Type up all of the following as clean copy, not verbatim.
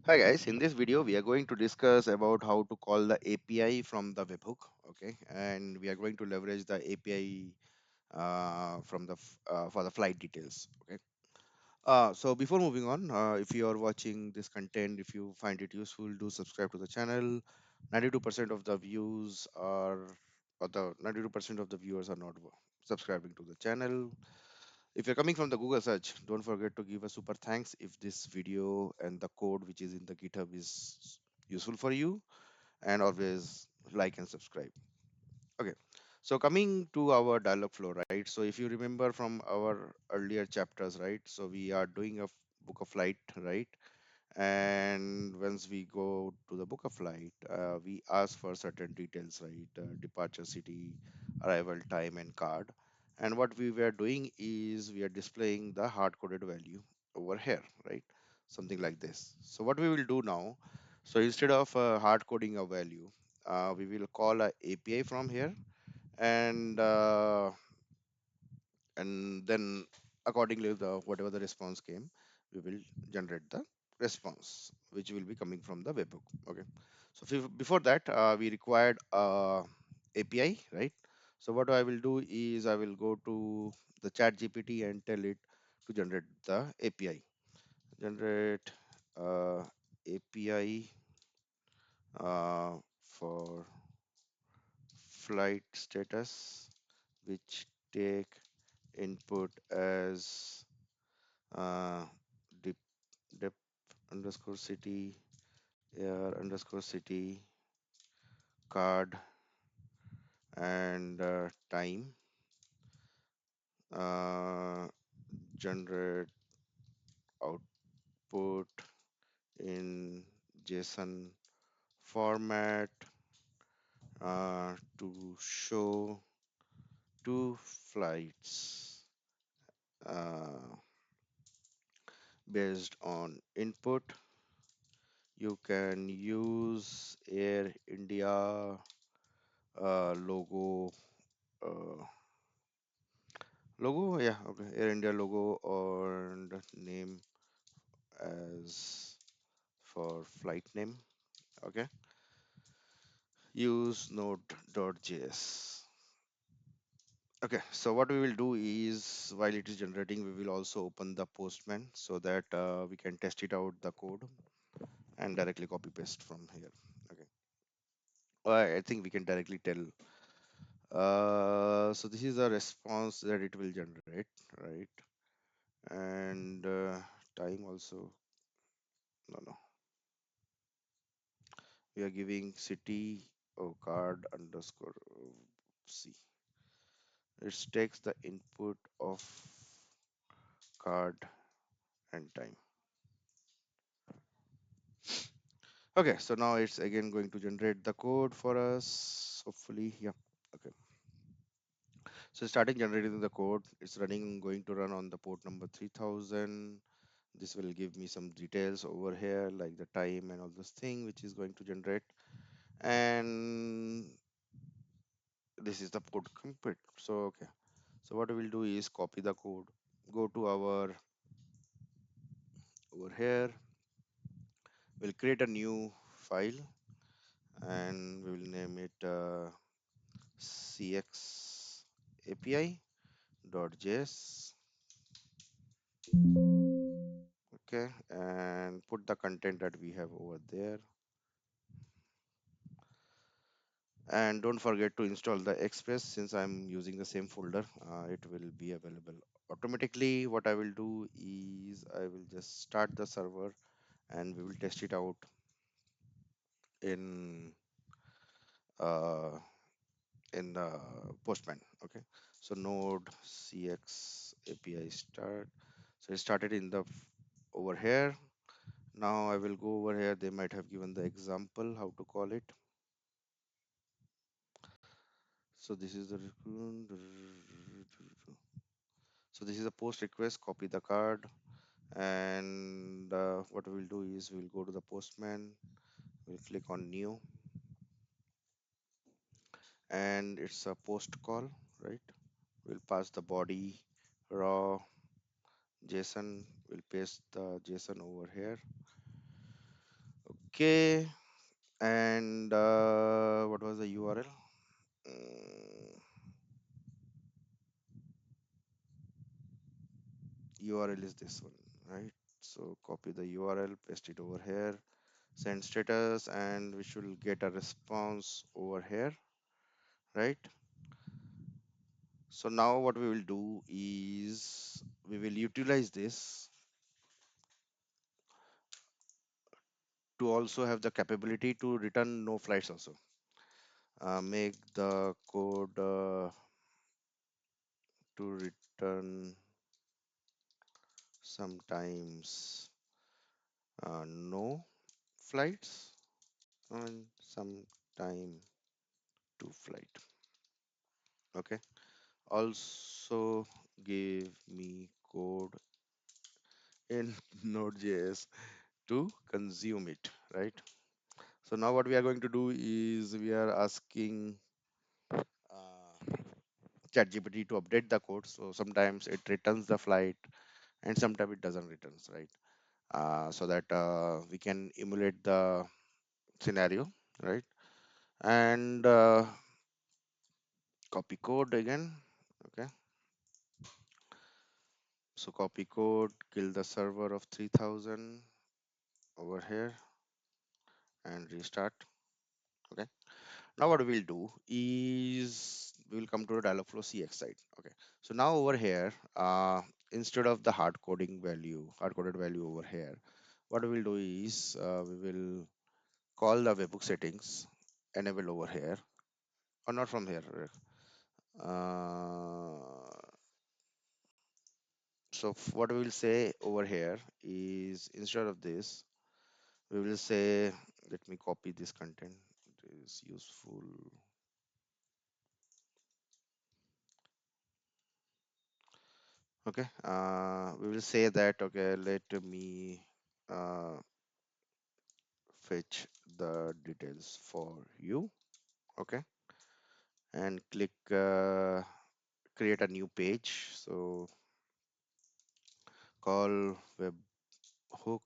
Hi guys, in this video we are going to discuss about how to call the API from the webhook, okay, and we are going to leverage the API from for the flight details, okay. So before moving on, if you are watching this content, if you find it useful, do subscribe to the channel. 92% of the views are, or the 92% of the viewers are not subscribing to the channel. If you're coming from the Google search, don't forget to give a super thanks if this video and the code which is in the GitHub is useful for you, and always like and subscribe. Okay. So coming to our dialog flow, right? So if you remember from our earlier chapters, right? So we are doing a book of flight, right? And once we go to the book of flight, we ask for certain details, right? Departure city, arrival time, and card. And what we were doing is we are displaying the hard coded value over here, right? Something like this. So what we will do now, so instead of hard coding a value, we will call a API from here, and then accordingly the whatever the response came, we will generate the response which will be coming from the webhook. Okay, so before that we required API, right? So what I will do is I will go to the chat GPT and tell it to generate the API. Generate API for flight status which take input as uh, dip, dep underscore city, air underscore city, card, and time. Uh, Generate output in JSON format to show two flights uh, based on input. You can use Air India logo. Uh, Logo, yeah, okay. Air India logo and name as for flight name. Okay. Use node.js. Okay, so what we will do is while it is generating, we will also open the Postman so that we can test it out the code and directly copy paste from here. Okay. I think we can directly tell. So this is a response that it will generate, right? And time also. No, no. We are giving city card underscore c. It takes the input of card and time. Okay, so now it's again going to generate the code for us, hopefully. Yeah. Okay, so starting generating the code, it's running, going to run on the port number 3000. This will give me some details over here like the time and all this thing which is going to generate. And this is the code complete. So okay, so what we will do is copy the code, go to our over here, we'll create a new file and we will name it cx api.js. Okay, and put the content that we have over there, and don't forget to install the express. Since I'm using the same folder, it will be available automatically. What I will do is I will just start the server and we will test it out in uh, the Postman. Okay, so node cx api start. So it started in the over here. Now I will go over here. They might have given the example how to call it. So this is the so this is a post request. Copy the card, and what we'll do is we'll go to the Postman. We'll click on new, and it's a post call, right? We'll pass the body raw JSON. We'll paste the JSON over here. Okay, and what was the URL? Mm, URL is this one, right? So copy the URL, paste it over here, send status, and we should get a response over here, right? So now what we will do is we will utilize this to also have the capability to return no flights also. Make the code to return sometimes no flights and sometime to flight. Okay. Also give me code in Node.js to consume it, right? So now what we are going to do is we are asking uh, ChatGPT to update the code. So sometimes it returns the flight and sometimes it doesn't returns, right? So that we can emulate the scenario, right? And copy code again. Okay. So copy code, kill the server of 3000 over here and restart. Okay. Now what we'll do is we will come to the DialogFlow CX side. Okay. So now over here, instead of the hard coded value over here, what we'll do is we will call the webhook settings enable over here, or not from here. Uh, what we will say over here is instead of this, we will say, let me copy this content. It is useful. Okay. We will say that, okay, let me uh, fetch the details for you. Okay. And click create a new page. So call webhook.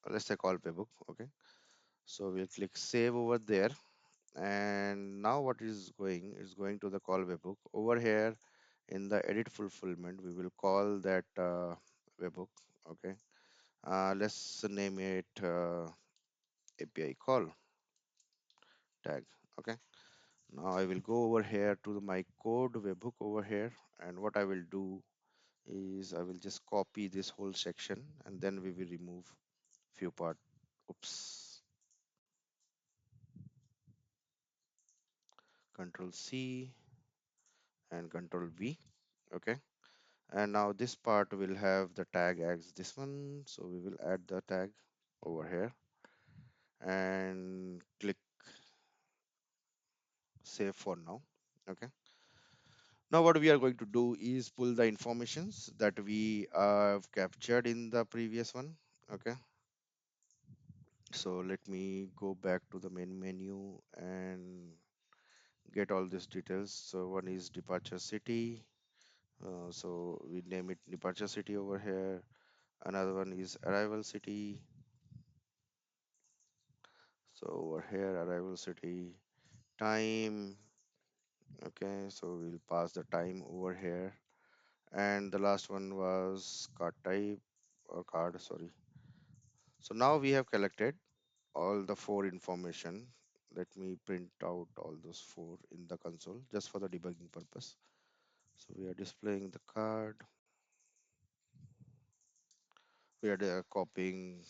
Let's say call webhook. Okay. So we'll click save over there. And now what is going to the call webhook over here in the edit fulfillment. We will call that webhook. Okay. Let's name it API call tag. Okay. Now I will go over here to my code webhook over here, and what I will do is I will just copy this whole section and then we will remove few part. Oops. Control C and Control V. Okay. And now this part will have the tag as this one, so we will add the tag over here and click save for now. Okay. Now what we are going to do is pull the informations that we have captured in the previous one. Okay. So let me go back to the main menu and get all these details. So one is departure city. So we name it departure city over here. Another one is arrival city. So over here, arrival city, time. Okay, so we'll pass the time over here. And the last one was card type or card, sorry. So now we have collected all the four information. Let me print out all those four in the console just for the debugging purpose. So we are displaying the card. We are copying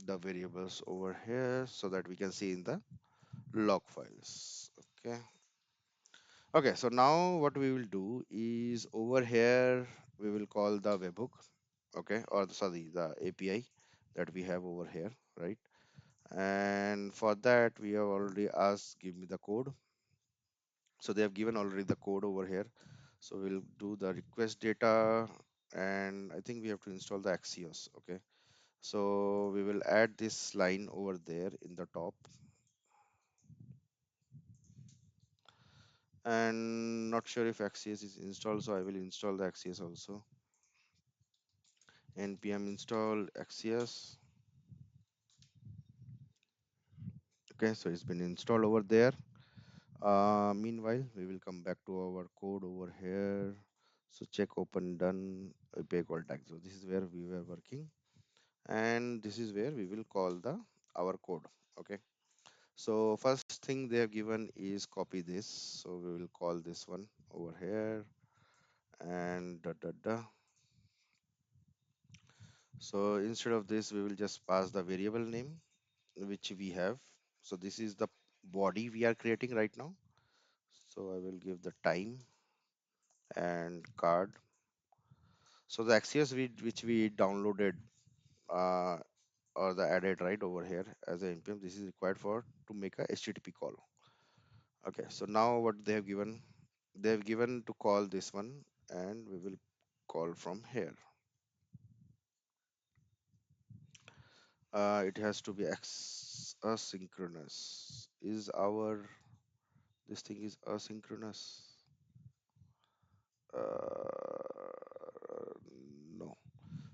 the variables over here so that we can see in the log files. Okay. Okay, so now what we will do is over here we will call the webhook, okay, or sorry, the API that we have over here, right? And for that we have already asked give me the code. So they have given already the code over here. So we'll do the request data, and I think we have to install the axios, okay? So we will add this line over there in the top, and not sure if axios is installed, so I will install the axios also. Npm install axios. Okay, so it's been installed over there. Meanwhile, we will come back to our code over here. So check open done API call tag. So this is where we were working, and this is where we will call the our code. Okay. So first thing they have given is copy this. So we will call this one over here and da da da. So instead of this, we will just pass the variable name which we have. So this is the body we are creating right now. So I will give the time and card. So the axios which we downloaded uh, or the added right over here as an npm, this is required for to make a HTTP call. Okay, so now what they have given to call this one, and we will call from here. It has to be asynchronous. Is our this thing is asynchronous? No.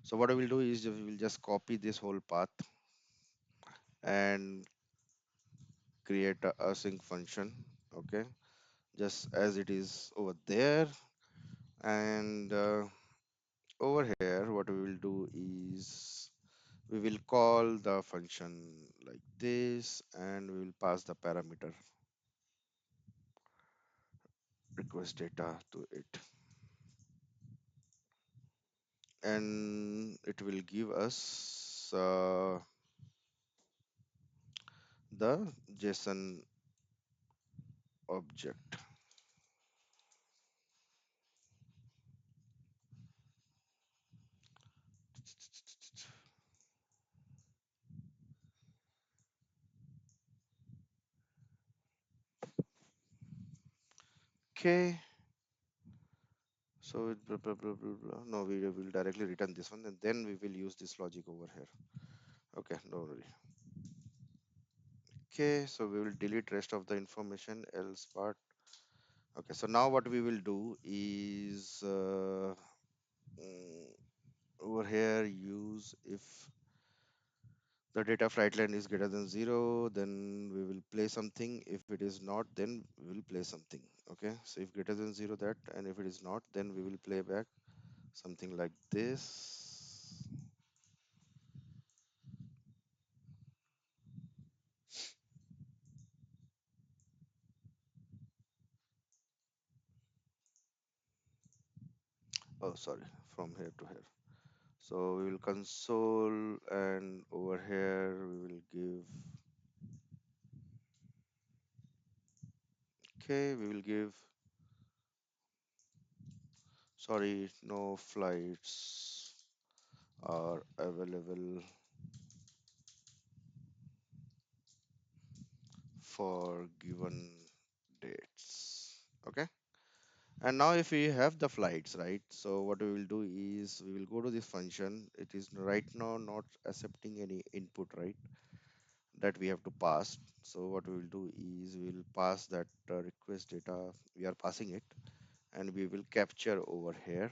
So what I will do is we will just copy this whole path and create a async function. Okay, just as it is over there. And over here, what we will do is we will call the function like this, and we will pass the parameter request data to it, and it will give us the JSON object. Okay, so it blah, blah, blah, blah, blah. No, we will directly return this one, and then we will use this logic over here. Okay, don't worry. Okay, so we will delete rest of the information else part. Okay, so now what we will do is mm, over here use if the data flight line is greater than 0, then we will play something. If it is not, then we will play something. Okay, so if greater than 0 that, and if it is not, then we will play back something like this. Oh, sorry, from here to here. So we will console, and over here we will give, okay, we will give, sorry, no flights are available for given dates. Okay. And now if we have the flights, right? So what we will do is we will go to this function. It is right now not accepting any input, right? That we have to pass. So what we will do is we will pass that request data. We are passing it, and we will capture over here,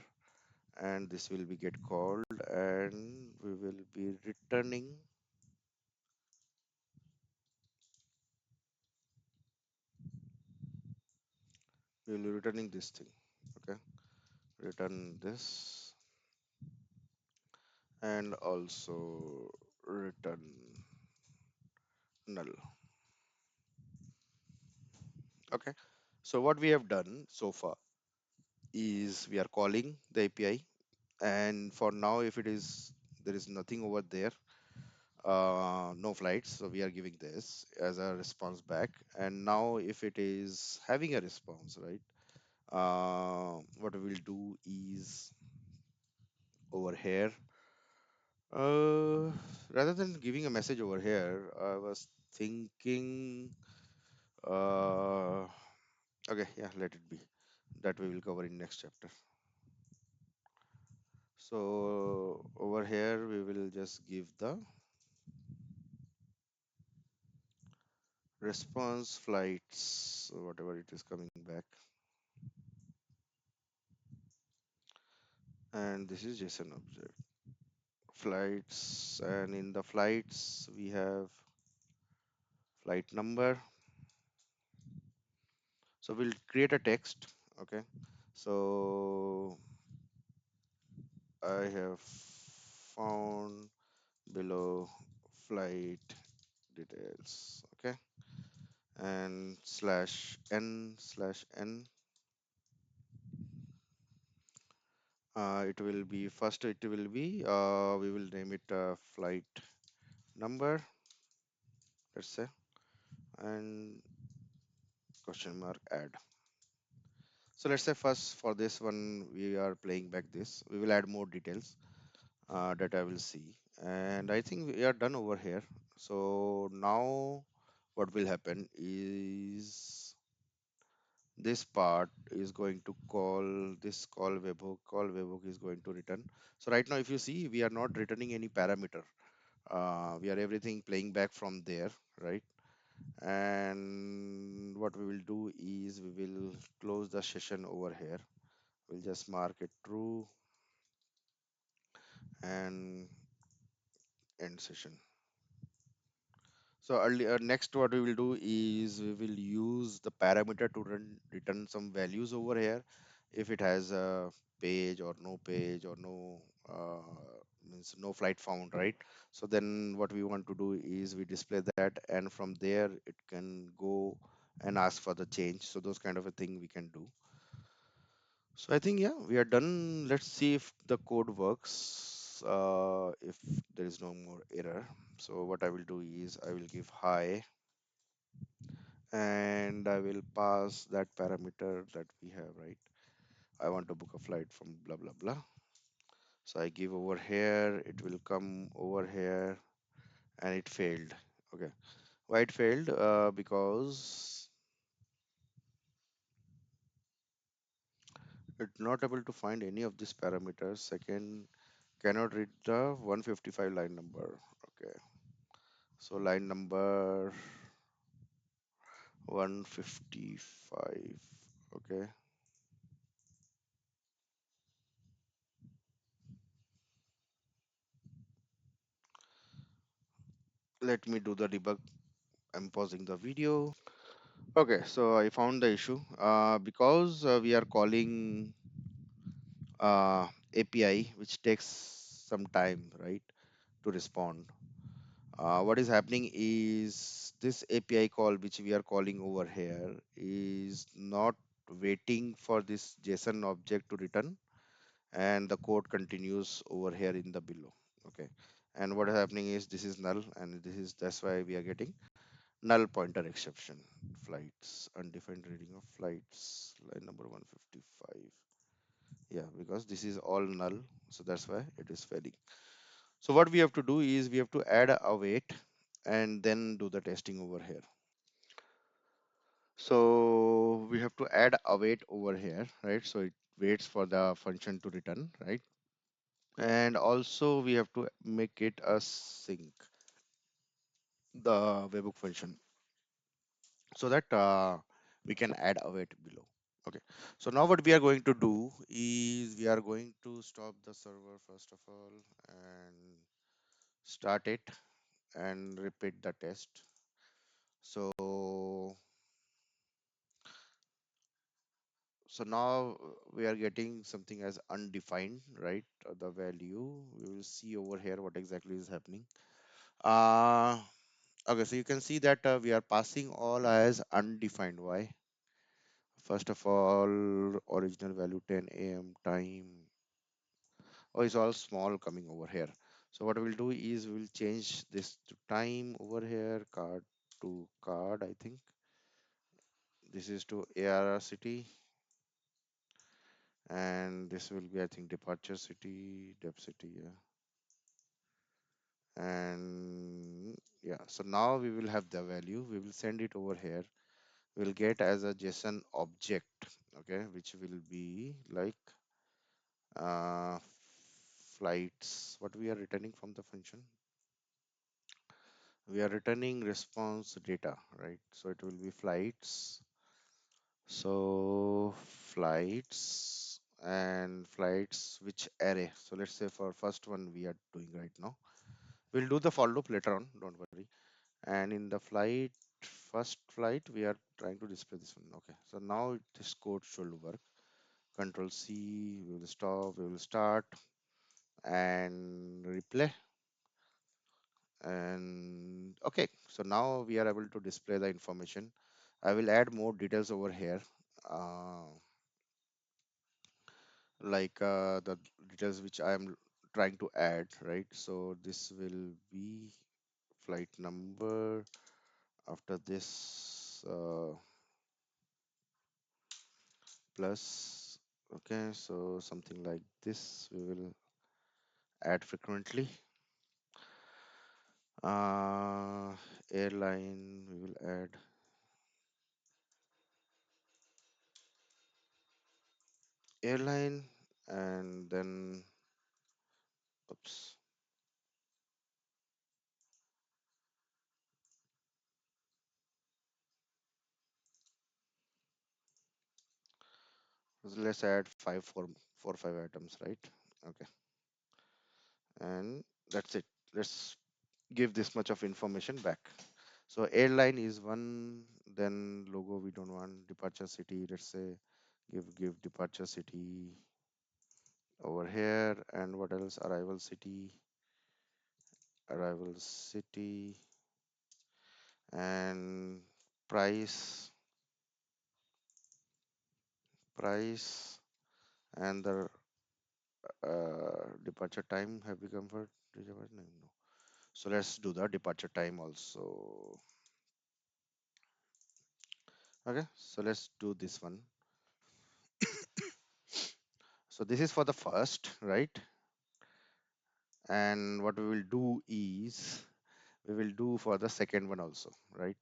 and this will be get called, and we will be returning. We will be returning this thing. Okay, return this, and also return null. Okay, so what we have done so far is we are calling the API, and for now, if it is there is nothing over there, no flights, so we are giving this as a response back. And now, if it is having a response, right, what we will do is over here, uh, rather than giving a message over here, I was thinking, uh, okay, yeah, let it be. That we will cover in next chapter. So over here we will just give the response flights, so whatever it is coming back, and this is JSON object flights, and in the flights we have flight number. So we'll create a text. Okay. So I have found below flight details. Okay. And /n/n. It will be first, it will be, we will name it flight number, let's say, and question mark add. So let's say first for this one, we are playing back this. We will add more details that I will see. And I think we are done over here. So now what will happen is this part is going to call this call webhook is going to return. So right now, if you see, we are not returning any parameter. We are everything playing back from there, right? And what we will do is we will close the session over here. We'll just mark it true and end session. So earlier, next what we will do is we will use the parameter to return some values over here. If it has a page or no page or no means no flight found, right? So then what we want to do is we display that, and from there it can go and ask for the change. So those kind of a thing we can do. So I think, yeah, we are done. Let's see if the code works. If there is no more error. So what I will do is I will give hi, and I will pass that parameter that we have, right? I want to book a flight from blah blah blah. So I give over here, it will come over here, and it failed. Okay. Why it failed? Because it's not able to find any of these parameters. Second, cannot read the 155 line number. Okay. So line number 155. Okay. Let me do the debug. I'm pausing the video. Okay, so I found the issue. Because we are calling API, which takes some time, right, to respond. What is happening is this API call, which we are calling over here, is not waiting for this JSON object to return, and the code continues over here in the below. Okay, and what is happening is this is null, and this is that's why we are getting null pointer exception. Flights, undefined reading of flights, line number 155. Yeah, because this is all null, so that's why it is failing. So what we have to do is we have to add a await and then do the testing over here. So we have to add await over here, right? So it waits for the function to return, right? And also we have to make it a sync, the webhook function, so that we can add await below. Okay, so now what we are going to do is we are going to stop the server first of all and start it and repeat the test. So so now we are getting something as undefined, right? The value we will see over here what exactly is happening. uh okay, so you can see that we are passing all as undefined. Why? First of all, original value 10 a.m. time. Oh, it's all small coming over here. So what we'll do is we'll change this to time over here, card to card, I think. This is to ARR city, and this will be, I think, departure city, dep city, yeah. And yeah, so now we will have the value. We will send it over here. We'll get as a JSON object, okay, which will be like uh, flights. What we are returning from the function? We are returning response data, right? So it will be flights. So flights and flights which array. So let's say for first one we are doing right now. We'll do the for loop later on, don't worry. And in the flight first flight, we are trying to display this one. Okay, so now this code should work. Control C, we will stop, we will start and replay. And okay, so now we are able to display the information. I will add more details over here, uh, like the details which I am trying to add, right? So this will be flight number. After this, plus, okay, so something like this we will add frequently. Uh, Airline, we will add airline, and then, oops, let's add four, five items, right? Okay, and that's it. Let's give this much of information back. So airline is one, then logo we don't want, departure city, let's say give departure city over here, and what else? Arrival city, and price, price, and the departure time. Have we covered departure time? No. So let's do the departure time also. Okay, so let's do this one. So this is for the first, right? And what we will do is we will do for the second one also, right?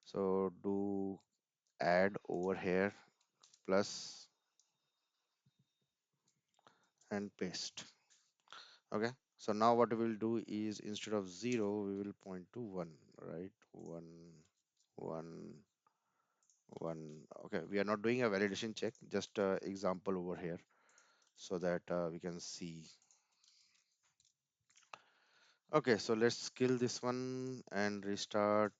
So do add over here plus and paste. Okay, so now what we will do is instead of 0 we will point to 1, right? 1, 1, 1. Okay, we are not doing a validation check, just example over here so that we can see. Okay, so let's kill this one and restart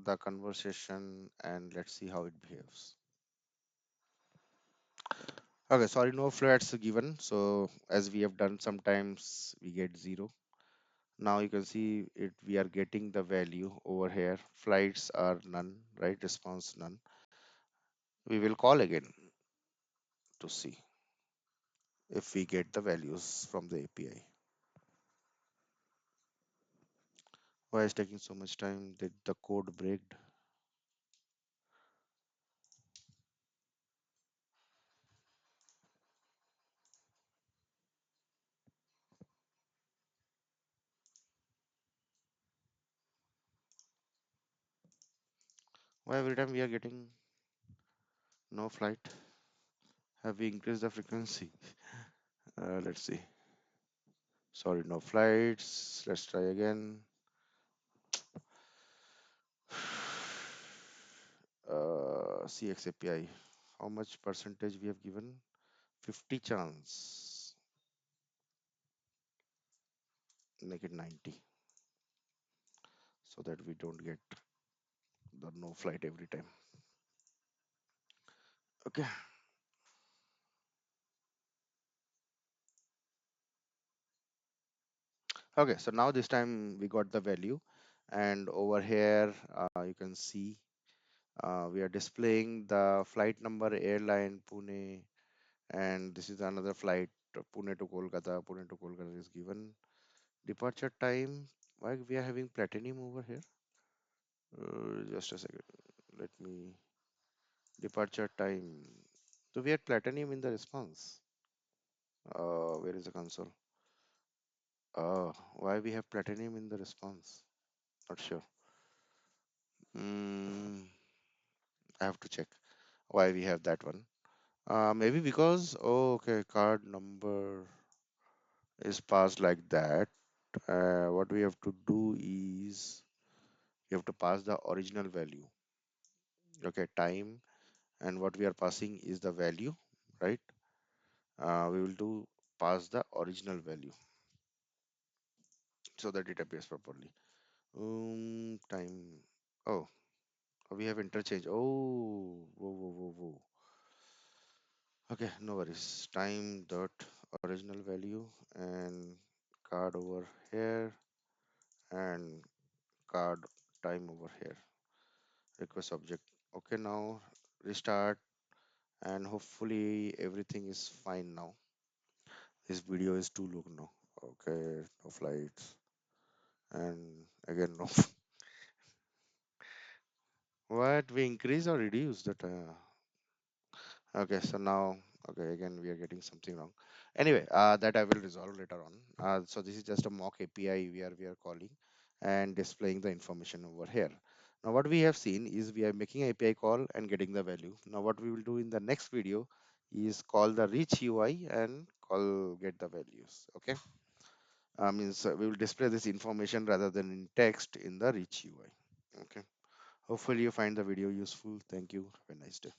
the conversation, and let's see how it behaves. Okay, sorry, no flats given. So as we have done, sometimes we get 0. Now you can see it, we are getting the value over here. Flights are none, right? Response none. We will call again to see if we get the values from the API. Why is taking so much time? Did the code break? Why every time we are getting no flight? Have we increased the frequency? Let's see. Sorry, no flights. Let's try again. CX API. How much percentage we have given? 50 chance. Make it 90 so that we don't get the no flight every time. Okay. Okay. So now this time we got the value, and over here you can see we are displaying the flight number, airline Pune, and this is another flight Pune to Kolkata. Pune to Kolkata is given. Departure time. Why we are having platinum over here? Just a second. Let me. Departure time. So we had platinum in the response. Where is the console? Why we have platinum in the response? Not sure. Mm, I have to check why we have that one. Maybe because, oh, okay, card number is passed like that. What we have to do is we have to pass the original value. Okay, time, and what we are passing is the value, right? We will do pass the original value so that it appears properly. Time. Oh, We have interchange. Oh, whoa, whoa, whoa, whoa. Okay, no worries. Time dot original value and card over here and card time over here. Request object. Okay, now restart and hopefully everything is fine now. This video is too long now. Okay, no flights and again no. What we increase or reduce that? Okay, so now, okay, again, we are getting something wrong. Anyway, that I will resolve later on. So this is just a mock API we are calling and displaying the information over here. Now, what we have seen is we are making API call and getting the value. Now, what we will do in the next video is call the reach UI and call get the values. Okay, means we will display this information rather than in text in the reach UI. Okay, hopefully you find the video useful. Thank you. Have a nice day.